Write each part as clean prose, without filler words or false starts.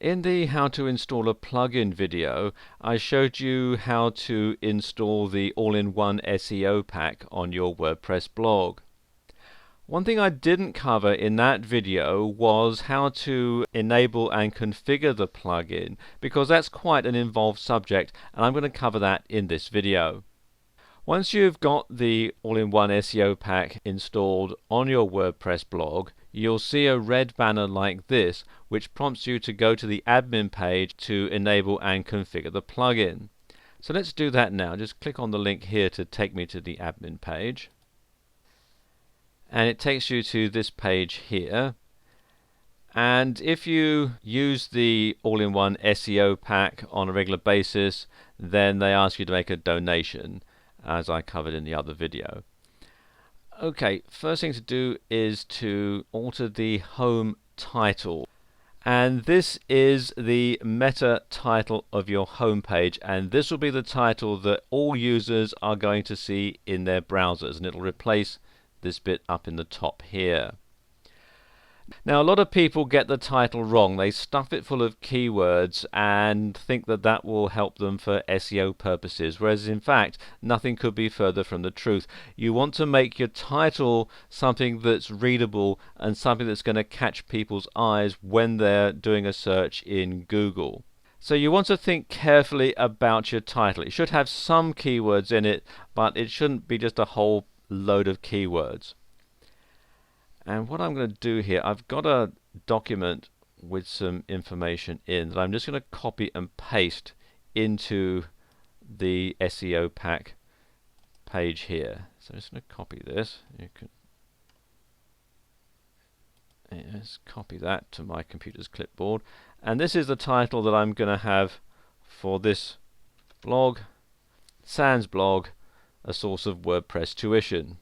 In the how to install a plugin video, I showed you how to install the all-in-one SEO pack on your WordPress blog. One thing I didn't cover in that video was how to enable and configure the plugin, because that's quite an involved subject, and I'm going to cover that in this video. Once you've got the all-in-one SEO pack installed on your WordPress blog, you'll see a red banner like this, which prompts you to go to the admin page to enable and configure the plugin. So let's do that now. Just click on the link here to take me to the admin page. And it takes you to this page here. And if you use the all-in-one SEO pack on a regular basis, then they ask you to make a donation, as I covered in the other video. Okay, first thing to do is to alter the home title. And this is the meta title of your home page, and this will be the title that all users are going to see in their browsers, and it'll replace this bit up in the top here. Now, a lot of people get the title wrong. They stuff it full of keywords and think that that will help them for SEO purposes, whereas in fact nothing could be further from the truth. You want to make your title something that's readable and something that's going to catch people's eyes when they're doing a search in Google. So you want to think carefully about your title. It should have some keywords in it, but it shouldn't be just a whole load of keywords. And what I'm going to do here, I've got a document with some information in that I'm just going to copy and paste into the SEO pack page here. So I'm just going to copy this. You can just copy that to my computer's clipboard. And this is the title that I'm going to have for this blog, Sans blog, a source of WordPress tuition.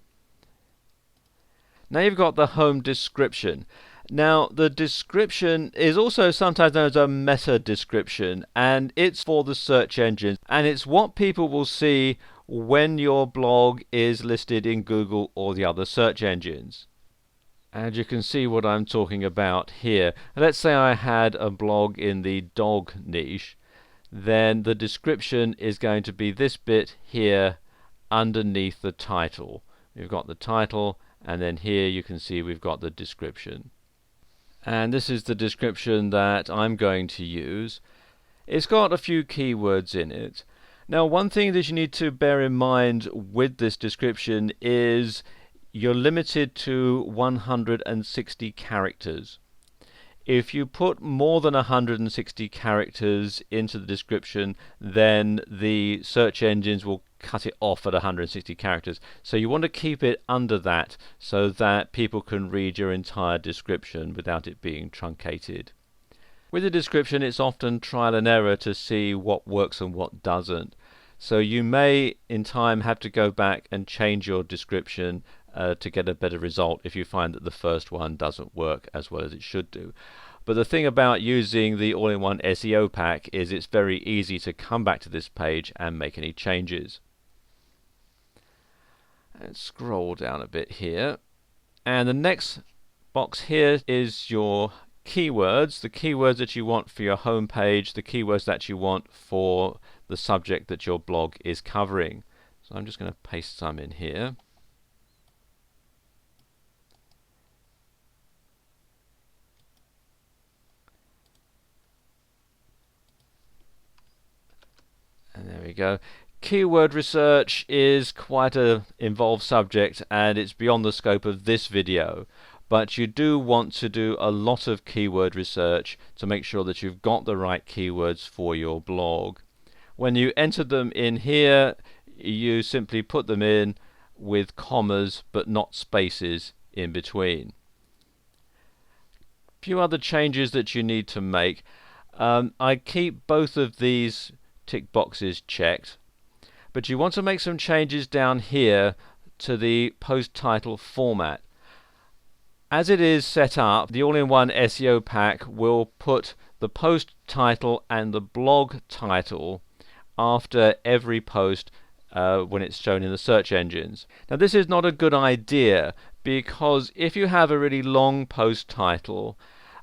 Now you've got the home description. Now the description is also sometimes known as a meta description, and it's for the search engines, and it's what people will see when your blog is listed in Google or the other search engines. And you can see what I'm talking about here. Let's say I had a blog in the dog niche, then the description is going to be this bit here underneath the title. We've got the title, and then here you can see we've got the description. And this is the description that I'm going to use. It's got a few keywords in it. Now, one thing that you need to bear in mind with this description is you're limited to 160 characters. If you put more than 160 characters into the description, then the search engines will cut it off at 160 characters. So you want to keep it under that so that people can read your entire description without it being truncated. With the description, it's often trial and error to see what works and what doesn't. So you may in time have to go back and change your description to get a better result if you find that the first one doesn't work as well as it should do. But the thing about using the all-in-one SEO pack is it's very easy to come back to this page and make any changes. And scroll down a bit here. And the next box here is your keywords, the keywords that you want for your home page, the keywords that you want for the subject that your blog is covering. So I'm just going to paste some in here. And there we go. Keyword research is quite an involved subject, and it's beyond the scope of this video. But you do want to do a lot of keyword research to make sure that you've got the right keywords for your blog. When you enter them in here, you simply put them in with commas but not spaces in between. A few other changes that you need to make. I keep both of these tick boxes checked, but you want to make some changes down here to the post title format. As it is set up, the all-in-one SEO pack will put the post title and the blog title after every post when it's shown in the search engines. Now this is not a good idea, because if you have a really long post title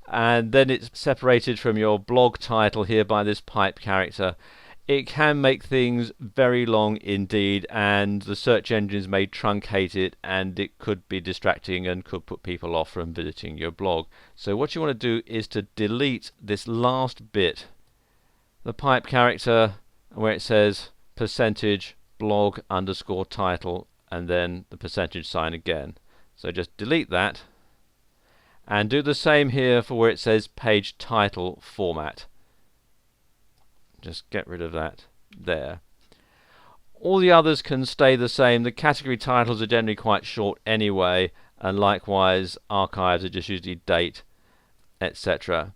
and then it's separated from your blog title here by this pipe character. It can make things very long indeed, and the search engines may truncate it, and it could be distracting and could put people off from visiting your blog. So what you want to do is to delete this last bit, the pipe character where it says percentage blog underscore title and then the percentage sign again. So just delete that and do the same here for where it says page title format. Just get rid of that there. All the others can stay the same. The category titles are generally quite short anyway, and likewise archives are just usually date, etc.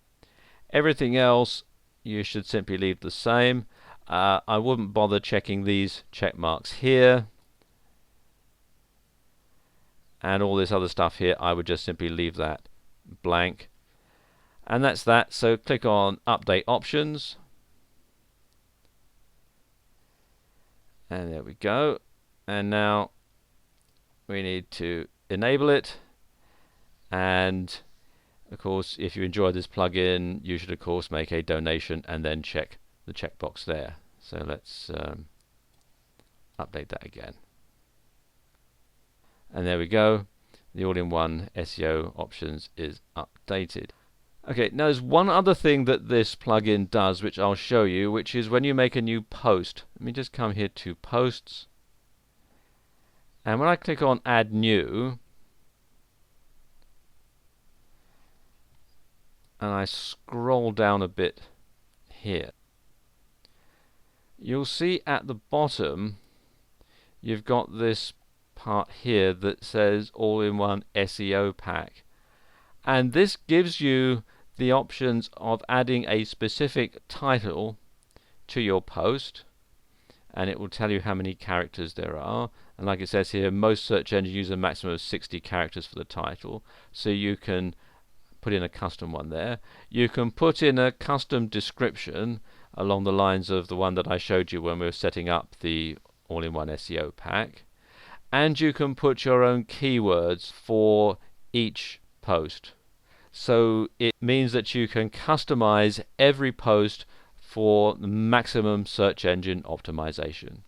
Everything else you should simply leave the same. I wouldn't bother checking these check marks here, and all this other stuff here I would just simply leave that blank, and that's that. So click on update options, and there we go. And now we need to enable it, and of course if you enjoy this plugin you should of course make a donation and then check the checkbox there. So let's update that again, and there we go. The all-in-one SEO options is updated. Okay, now there's one other thing that this plugin does which I'll show you, which is when you make a new post. Let me just come here to posts, and when I click on add new and I scroll down a bit here, you'll see at the bottom you've got this part here that says all-in-one SEO pack, and this gives you the options of adding a specific title to your post, and it will tell you how many characters there are. And like it says here, most search engines use a maximum of 60 characters for the title, so you can put in a custom one there. You can put in a custom description along the lines of the one that I showed you when we were setting up the all-in-one SEO pack, and you can put your own keywords for each post. So it means that you can customize every post for the maximum search engine optimization.